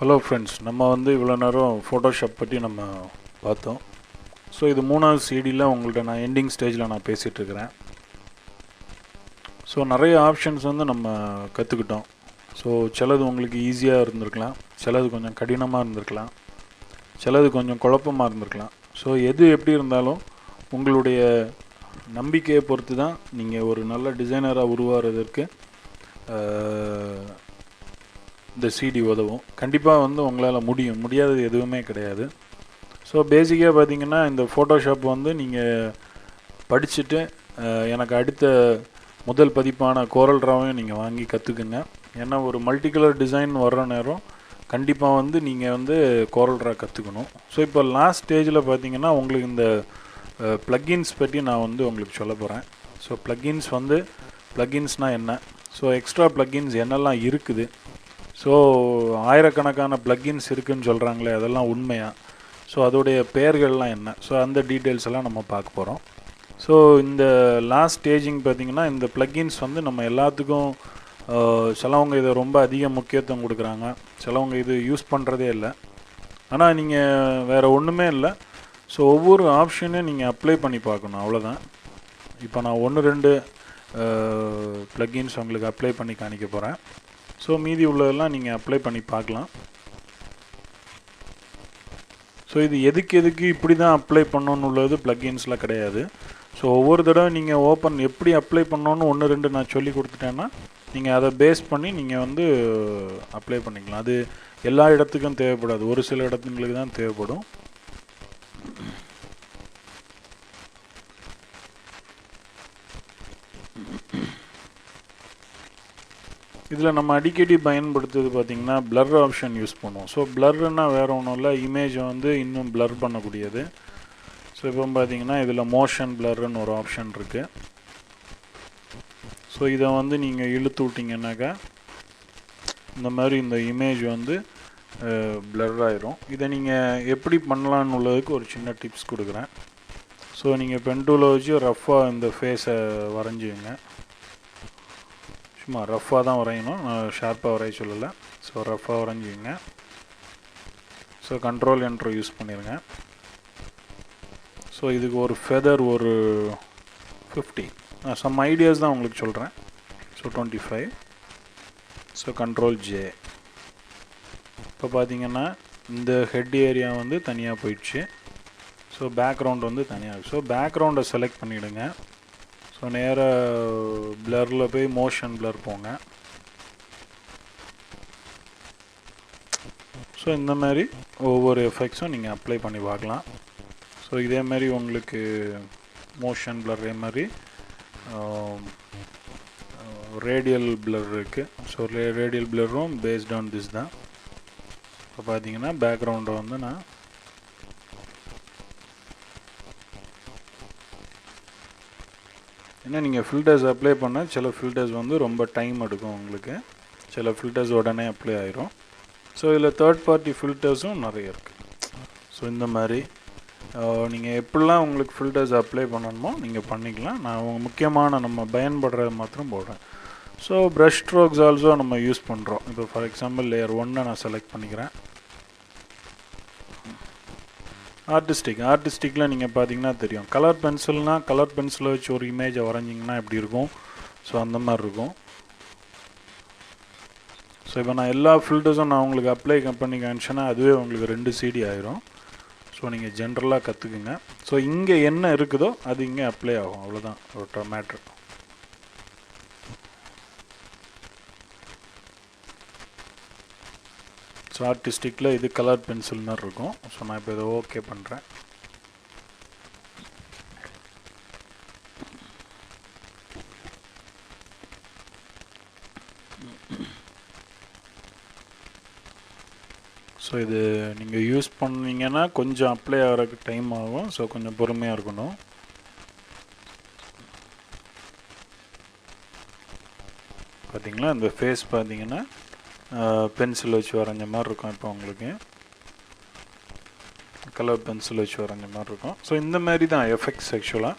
Hello friends, நம்ம இவ்வளோ நேரம் ஃபோட்டோஷாப் பற்றி நம்ம பார்த்தோம். ஸோ இது 3வது சிடியில் உங்கள்கிட்ட நான் எண்டிங் ஸ்டேஜில் நான் பேசிகிட்ருக்கிறேன். ஸோ நிறைய ஆப்ஷன்ஸ் நம்ம கற்றுக்கிட்டோம். ஸோ சிலது உங்களுக்கு ஈஸியாக இருந்திருக்கலாம், சிலது கொஞ்சம் கடினமாக இருந்திருக்கலாம், சிலது கொஞ்சம் குழப்பமாக இருந்திருக்கலாம். ஸோ எது எப்படி இருந்தாலும் உங்களுடைய நம்பிக்கையை பொறுத்து தான் நீங்கள் ஒரு நல்ல டிசைனராக உருவாகிறதுக்கு இந்த சிடி உதவும். கண்டிப்பாக உங்களால் முடியாதது எதுவுமே கிடையாது. ஸோ பேசிக்காக பார்த்தீங்கன்னா இந்த ஃபோட்டோஷாப் நீங்கள் படிச்சுட்டு எனக்கு அடுத்த முதல் பதிப்பான கோரல் ட்ராவையும் நீங்கள் வாங்கி கற்றுக்குங்க. ஏன்னா ஒரு மல்டி கலர் டிசைன் வர்ற நேரம் கண்டிப்பாக நீங்கள் கோரல் ட்ரா கற்றுக்கணும். ஸோ இப்போ லாஸ்ட் ஸ்டேஜில் பார்த்தீங்கன்னா உங்களுக்கு இந்த ப்ளக்கின்ஸ் பற்றி நான் உங்களுக்கு சொல்ல போகிறேன். ஸோ ப்ளக்கின்ஸ்னால் என்ன, ஸோ எக்ஸ்ட்ரா ப்ளக்கின்ஸ் என்னெல்லாம் இருக்குது, ஸோ ஆயிரக்கணக்கான ப்ளக்கின்ஸ் இருக்குதுன்னு சொல்கிறாங்களே அதெல்லாம் உண்மையா, ஸோ அதோடைய பெயர்கள்லாம் என்ன, ஸோ அந்த டீட்டெயில்ஸ் எல்லாம் நம்ம பார்க்க போகிறோம். ஸோ இந்த லாஸ்ட் ஸ்டேஜிங் பார்த்திங்கன்னா இந்த ப்ளக்கின்ஸ் நம்ம எல்லாத்துக்கும் சிலவங்க இதை ரொம்ப அதிக முக்கியத்துவம் கொடுக்குறாங்க, சிலவங்க இது யூஸ் பண்ணுறதே இல்லை. ஆனால் நீங்கள் வேறு ஒன்றுமே இல்லை, ஸோ ஒவ்வொரு ஆப்ஷனையும் நீங்கள் அப்ளை பண்ணி பார்க்கணும், அவ்வளோதான். இப்போ நான் 1-2 ப்ளக்கின்ஸ் உங்களுக்கு அப்ளை பண்ணி காணிக்க போகிறேன். ஸோ மீதி உள்ளதெல்லாம் நீங்கள் அப்ளை பண்ணி பார்க்கலாம். ஸோ இது எதுக்கு இப்படி தான் அப்ளை பண்ணணுன்னு உள்ளது ப்ளக்கின்ஸ்லாம் கிடையாது. ஸோ ஒவ்வொரு தடவை நீங்கள் எப்படி அப்ளை பண்ணணுன்னு 1-2 நான் சொல்லி கொடுத்துட்டேன்னா நீங்கள் அதை பேஸ் பண்ணி நீங்கள் அப்ளை பண்ணிக்கலாம். அது எல்லா இடத்துக்கும் தேவைப்படாது, ஒரு சில இடத்துங்களுக்கு தான் தேவைப்படும். இதில் நம்ம அடிக்கடி பயன்படுத்துறது பார்த்திங்கன்னா பிளர் ஆப்ஷன் யூஸ் பண்ணுவோம். ஸோ பிளர்னா வேறு ஒன்றும் இல்லை, இமேஜை இன்னும் பிளர் பண்ணக்கூடியது. ஸோ இப்போ பார்த்திங்கன்னா இதில் மோஷன் பிளர்னு ஒரு ஆப்ஷன் இருக்குது. ஸோ இதை நீங்கள் இழுத்து விட்டிங்கன்னாக்கா இந்த மாதிரி இந்த இமேஜ் பிளர் ஆயிரும். இதை நீங்கள் எப்படி பண்ணலான்னு உள்ளதுக்கு ஒரு சின்ன டிப்ஸ் கொடுக்குறேன். ஸோ நீங்கள் பென் டூலை வச்சு ரஃப்பாக இந்த ஃபேஸை வரைஞ்சிங்க. சும்மா ரஃப்பாக தான் வரையணும், நான் ஷார்ப்பாக வரைய சொல்லலை. ஸோ ரஃப்பாக வரைஞ்சிங்க. ஸோ கண்ட்ரோல் என்ட்ரு யூஸ் பண்ணிடுங்க. ஸோ இதுக்கு ஒரு ஃபெதர் ஒரு 50, சம் ஐடியாஸ் தான் உங்களுக்கு சொல்கிறேன். ஸோ 25. So control J. இப்போ பார்த்தீங்கன்னா இந்த ஹெட் ஏரியா தனியாக போயிடுச்சு. ஸோ பேக்ரவுண்ட் தனியாக. ஸோ பேக்ரவுண்டை செலக்ட் பண்ணிவிடுங்க. ஸோ நேராக பிளரில் போய் மோஷன் பிளர் போங்க. ஸோ இந்த மாதிரி ஒவ்வொரு எஃபெக்ட்ஸும் நீங்கள் அப்ளை பண்ணி பார்க்கலாம். ஸோ இதேமாரி உங்களுக்கு மோஷன் பிளர், இதே மாதிரி ரேடியல் பிளர் இருக்குது. ஸோ ரேடியல் பிளரும் பேஸ்ட் ஆன் திஸ் தான். இப்போ பார்த்தீங்கன்னா பேக்ரவுண்டை நான் ஏன்னா நீங்கள் ஃபில்டர்ஸ் அப்ளை பண்ண சில ஃபில்டர்ஸ் ரொம்ப டைம் எடுக்கும் உங்களுக்கு, சில ஃபில்டர்ஸ் உடனே அப்ளை ஆயிரும். ஸோ இதில் தேர்ட் பார்ட்டி ஃபில்டர்ஸும் நிறைய இருக்குது. ஸோ இந்த மாதிரி நீங்கள் எப்படிலாம் உங்களுக்கு ஃபில்டர்ஸ் அப்ளை பண்ணணுமோ நீங்கள் பண்ணிக்கலாம். நான் முக்கியமான நம்ம பயன்படுறது மாத்திரம் போடுறேன். ஸோ ப்ரஷ் ஸ்ட்ரோக்ஸ் ஆல்சோ நம்ம யூஸ் பண்ணுறோம். இப்போ ஃபார் எக்ஸாம்பிள் லேயர் 1 நான் செலக்ட் பண்ணிக்கிறேன். ஆர்டிஸ்டிக்கில் நீங்கள் பார்த்தீங்கன்னா தெரியும், கலர் பென்சில்னால் கலர் பென்சிலை வச்சு ஒரு இமேஜை வரைஞ்சிங்கன்னா எப்படி இருக்கும், ஸோ அந்த மாதிரி இருக்கும். ஸோ இப்போ நான் எல்லா ஃபில்டர்ஸும் நான் உங்களுக்கு அப்ளை பண்ணி காமிச்சேன்னா அதுவே உங்களுக்கு 2 சிடி ஆயிரும். ஸோ நீங்கள் ஜென்ரலாக கற்றுக்குங்க. ஸோ இங்கே என்ன இருக்குதோ அது இங்கே அப்ளை ஆகும், அவ்வளோதான் ஒரு மேட்ரு. ஸோ ஆர்டிஸ்டிக்கில் இது கலர் பென்சில் மாதிரி இருக்கும். ஸோ நான் இப்போ இதை ஓகே பண்ணுறேன். ஸோ இது நீங்கள் யூஸ் பண்ணிங்கன்னா கொஞ்சம் அப்ளை ஆகிறதுக்கு டைம் ஆகும். ஸோ கொஞ்சம் பொறுமையாக இருக்கணும். பார்த்தீங்களா இந்த ஃபேஸ் பார்த்தீங்கன்னா பென்சில் வச்சு வரைஞ்ச மாதிரி இருக்கும். இப்போ உங்களுக்கு கலர் பென்சில் வச்சு வரைஞ்ச மாதிரி இருக்கும். ஸோ இந்த மாதிரி தான் எஃபெக்ட்ஸ் ஆக்சுவலாக.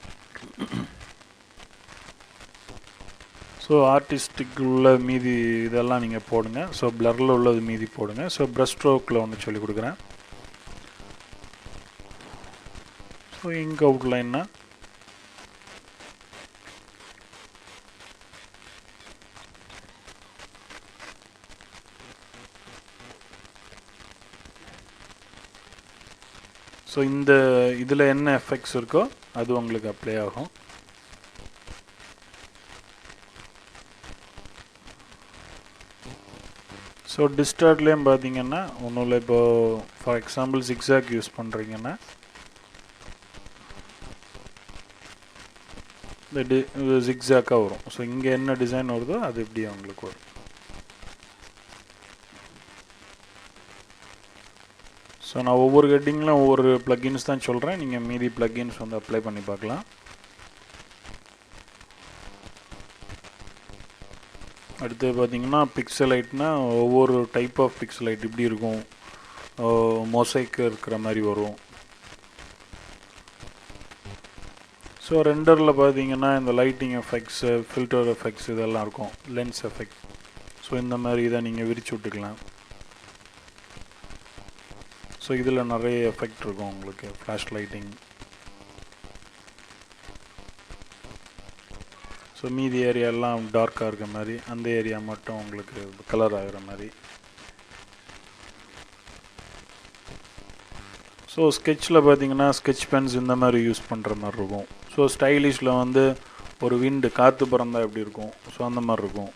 ஸோ ஸோ ஆர்டிஸ்டிக் உள்ள மீதி இதெல்லாம் நீங்கள் போடுங்க. ஸோ பிளரில் உள்ளது மீதி போடுங்க. ஸோ ப்ரஷ் ஸ்ட்ரோக்கில் ஒன்று சொல்லிக் கொடுக்குறேன். ஸோ இங்க் அவுட்லைன்னா ஸோ இந்த இதில் என்ன எஃபெக்ட்ஸ் இருக்கோ அது உங்களுக்கு அப்ளை ஆகும். ஸோ டிஸ்டார்ட்லேயும் பார்த்தீங்கன்னா ஒன்றும் இல்லை. இப்போது ஃபார் எக்ஸாம்பிள் ஜிக்ஸாக் யூஸ் பண்ணுறீங்கன்னா இந்த ஜிக்ஸாக்காக வரும். ஸோ இங்கே என்ன டிசைன் வருதோ அது இப்படி உங்களுக்கு வரும். ஸோ நான் ஒவ்வொரு ஹெட்டிங்கிலும் ஒவ்வொரு ப்ளக்கின்ஸ் தான் சொல்கிறேன். நீங்கள் மீதி ப்ளக்கின்ஸ் வந்து அப்ளை பண்ணி பார்க்கலாம். அடுத்து பார்த்தீங்கன்னா பிக்சலைட்னா ஒவ்வொரு டைப் ஆஃப் பிக்சலைட் இப்படி இருக்கும். மொசைக் இருக்கிற மாதிரி வரும். ஸோ ரெண்டரில் பார்த்தீங்கன்னா இந்த லைட்டிங் எஃபெக்ட்ஸு, ஃபில்டர் எஃபெக்ட்ஸ் இதெல்லாம் இருக்கும். Lens effect. ஸோ இந்த மாதிரி இதை நீங்கள் விரிச்சு விட்டுக்கலாம். ஸோ இதில் நிறைய எஃபெக்ட் இருக்கும் உங்களுக்கு. Flash lighting. ஸோ மீதி ஏரியாலாம் டார்க்காக இருக்கிற மாதிரி, அந்த ஏரியா மட்டும் உங்களுக்கு கலர் ஆகிற மாதிரி. ஸோ ஸ்கெட்சில் பார்த்தீங்கன்னா ஸ்கெட்ச் பென்ஸ் இந்த மாதிரி யூஸ் பண்ணுற மாதிரி இருக்கும். ஸோ ஸ்டைலிஷில் வந்து ஒரு விண்டு காற்று பறந்தால் எப்படி இருக்கும், ஸோ அந்த மாதிரி இருக்கும்.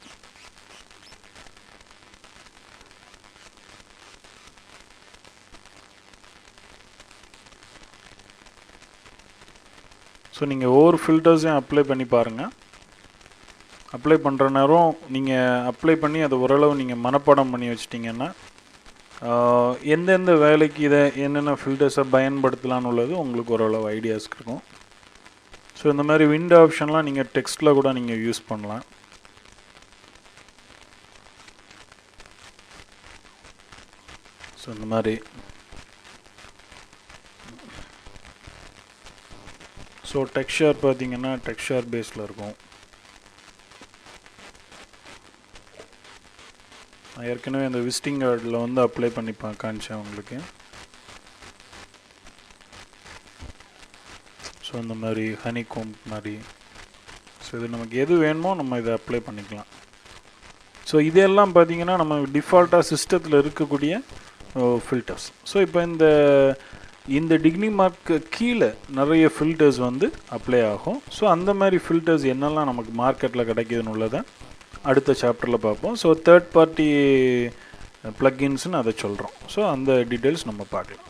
ஸோ நீங்கள் ஒவ்வொரு ஃபில்டர்ஸையும் அப்ளை பண்ணி பாருங்கள். அப்ளை பண்ணுற நேரம் நீங்கள் அப்ளை பண்ணி அதை ஓரளவு நீங்கள் மனப்பாடம் பண்ணி வச்சிட்டிங்கன்னா எந்தெந்த வேலைக்கு இதை என்னென்ன ஃபில்டர்ஸை பயன்படுத்தலான்னு உள்ளது உங்களுக்கு ஓரளவு ஐடியாஸ் இருக்கும். ஸோ இந்த மாதிரி விண்டோ ஆப்ஷன்லாம் நீங்கள் டெக்ஸ்ட்டில் கூட நீங்கள் யூஸ் பண்ணலாம். ஸோ இந்த மாதிரி ஸோ டெக்ஸ்சர் பார்த்தீங்கன்னா டெக்ஸ்சர் பேஸில் இருக்கும். நான் ஏற்கனவே அந்த விசிட்டிங் கார்டில் வந்து அப்ளை பண்ணி காமிச்சேன் உங்களுக்கு. ஸோ இந்த மாதிரி ஹனி கோம்ப் மாதிரி. ஸோ இது நமக்கு எது வேணுமோ நம்ம இதை அப்ளை பண்ணிக்கலாம். ஸோ இதெல்லாம் பார்த்தீங்கன்னா நம்ம டிஃபால்ட்டாக சிஸ்டத்தில் இருக்கக்கூடிய ஃபில்டர்ஸ். ஸோ இப்போ இந்த டிகிரி மார்க்கு கீழே நிறைய ஃபில்டர்ஸ் வந்து அப்ளை ஆகும். ஸோ அந்த மாதிரி ஃபில்டர்ஸ் என்னெல்லாம் நமக்கு மார்க்கெட்டில் கிடைக்குதுன்னு உள்ளதை அடுத்த சாப்டரில் பார்ப்போம். ஸோ தேர்ட் பார்ட்டி ப்ளக்கின்ஸ்னு அதை சொல்கிறோம். ஸோ அந்த டீட்டெயில்ஸ் நம்ம பார்க்கலாம்.